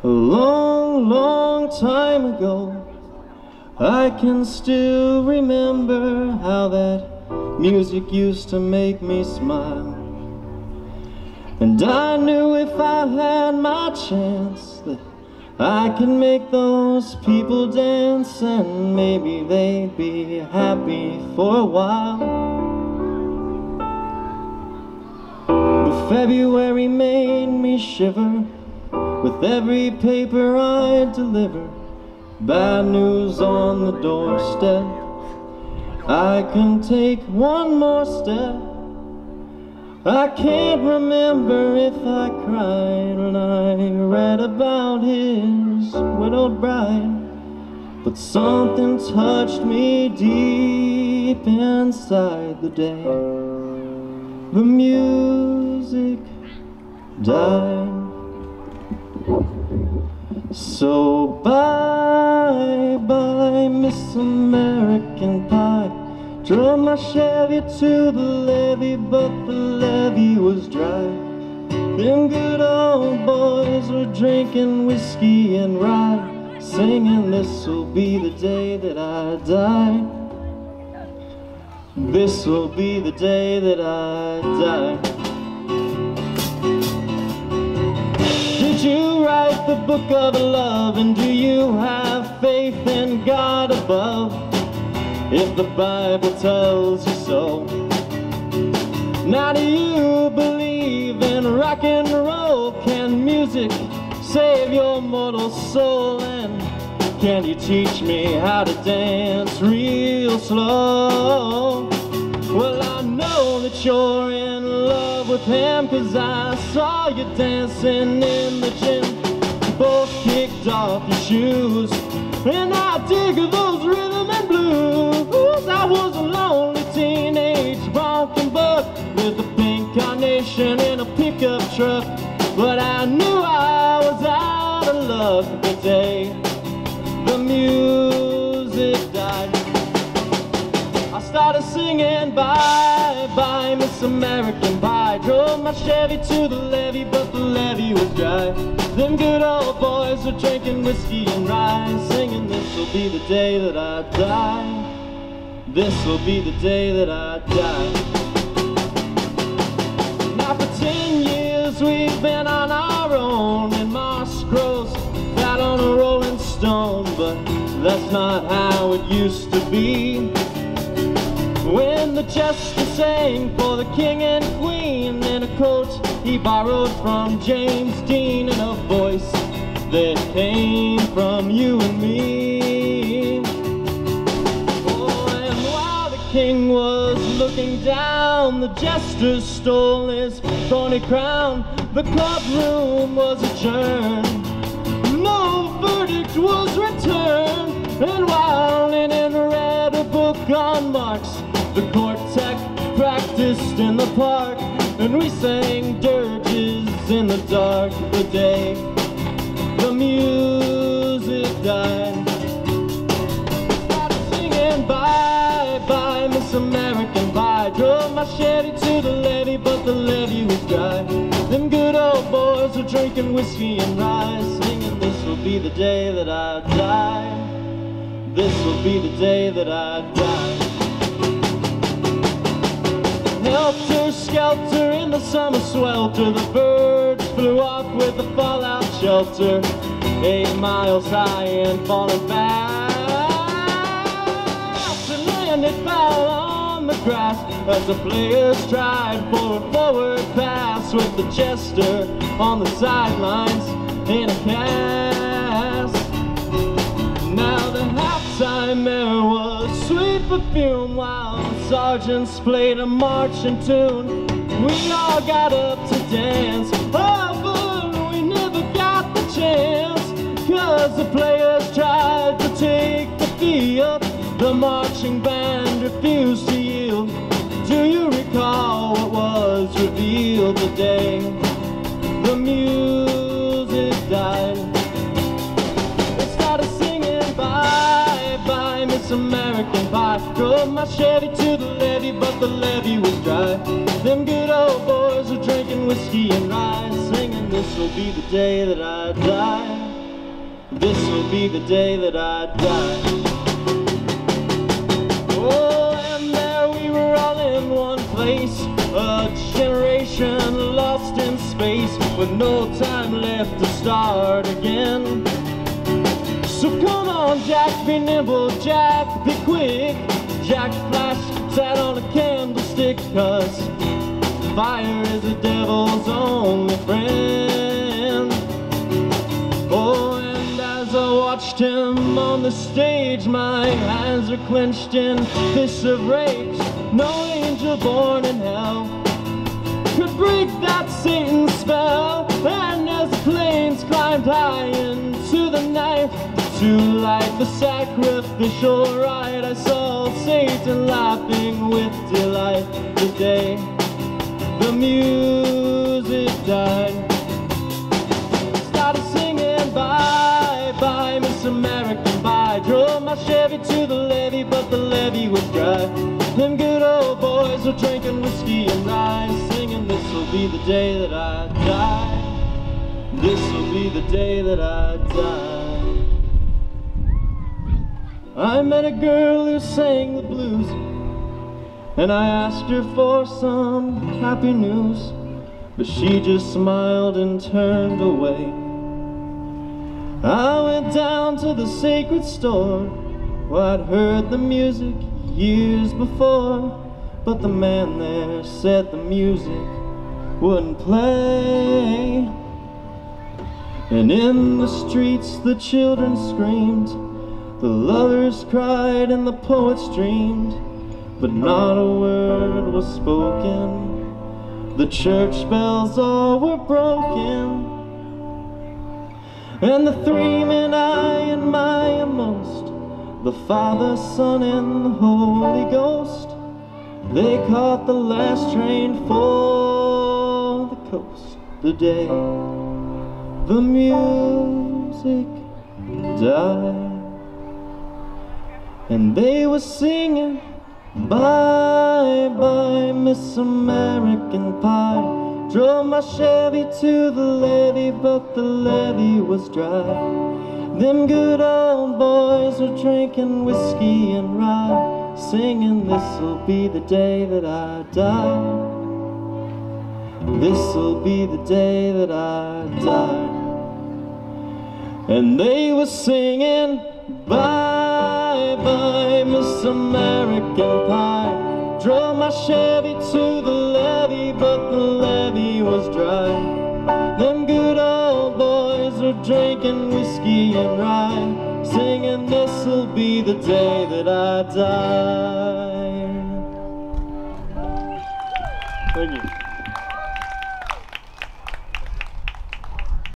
A long, long time ago, I can still remember how that music used to make me smile. And I knew if I had my chance that I could make those people dance, and maybe they'd be happy for a while. But February made me shiver with every paper I deliver. Bad news on the doorstep. I can take one more step. I can't remember if I cried when I read about his widowed bride, but something touched me deep inside the day the music died. So bye bye Miss American Pie. Drove my Chevy to the levee, but the levee was dry. Them good old boys were drinking whiskey and rye, singing, "This'll be the day that I die. This'll be the day that I die." Did you write the book of love, and do you have faith in God above? If the Bible tells you so. Now do you believe in rock and roll? Can music save your mortal soul? And can you teach me how to dance real slow? Well, I know that you're in love with him, 'cause I saw you dancing in the gym. Both kicked off your shoes, and I dig those rhythm and blues. I was a lonely teenage bronco buck with a pink carnation in a pickup truck, but I knew I was out of luck the day the music died. I started singing bye bye Miss American Pie. Drove my Chevy to the levee, but the levee was dry. Them good old boys were drinking whiskey and rye, singing, "This'll be the day that I die. This'll be the day that I die." Now for 10 years we've been on our own, and moss grows fat on a rolling stone, but that's not how it used to be. When the jester sang for the king and queen in a coat he borrowed from James Dean, and a voice that came from you and me. Oh, and while the king was looking down, the jester stole his thorny crown. The courtroom was adjourned, no verdict was returned, and while Lenin read a book on Marx, the court tech practiced in the park, and we sang dirges in the dark the day the music died. Started singing bye bye Miss American Pie. Drove my Chevy to the levee, but the levee was dry. Them good old boys were drinking whiskey and rye, singing, "This'll be the day that I die. This'll be the day that I die." Helter skelter in the summer swelter, the birds flew off with the fallout shelter, 8 miles high and falling fast, and then it fell on the grass as the players tried for a forward pass, with the jester on the sidelines in a cast. Now the halftime air was sweet perfume, while the sergeants played a marching tune. We all got up to dance, oh, but we never got the chance, 'cause the players tried to take the field. The marching band refused to yield. Do you recall what was revealed the day the music died? They started singing bye bye Miss American Pie. Drove my Chevy to the levee, but the levee was dry. Them good old boys were drinking whiskey and rye, singing, "This'll be the day that I die. this'll be the day that I die. Oh, and there we were all in one place, a generation lost in space, with no time left to start again. So come on, Jack, be nimble, Jack, be quick. Jack Flash sat on a candlestick, 'cause fire is the devil's only friend. Oh, and as I watched him on the stage, my hands are clenched in fists of rage. No angel born in hell could break that Satan's spell. And as the flames climbed high into the night to light the sacrificial rite, I saw Satan laughing with delight the day the music died. Started singing bye bye Miss American bye. Drove my Chevy to the levee, but the levee was dry. Them good old boys were drinking whiskey and rye, singing this'll be the day that I die. This'll be the day that I die. I met a girl who sang the blues, and I asked her for some happy news, but she just smiled and turned away. I went down to the sacred store where I'd heard the music years before, but the man there said the music wouldn't play. And in the streets the children screamed, the lovers cried and the poets dreamed, but not a word was spoken. The church bells all were broken, and the three men I admire most, the Father, Son, and the Holy Ghost, they caught the last train for the coast the day the music died. And they were singing bye bye Miss American Pie. Drove my Chevy to the levee, but the levee was dry. Them good old boys were drinking whiskey and rye, singing this'll be the day that I die. This'll be the day that I die. And they were singing bye bye Miss American Pie. Drove my Chevy to the levee, but the levee was dry. Them good old boys were drinking whiskey and rye, singing this'll be the day that I die. Thank you.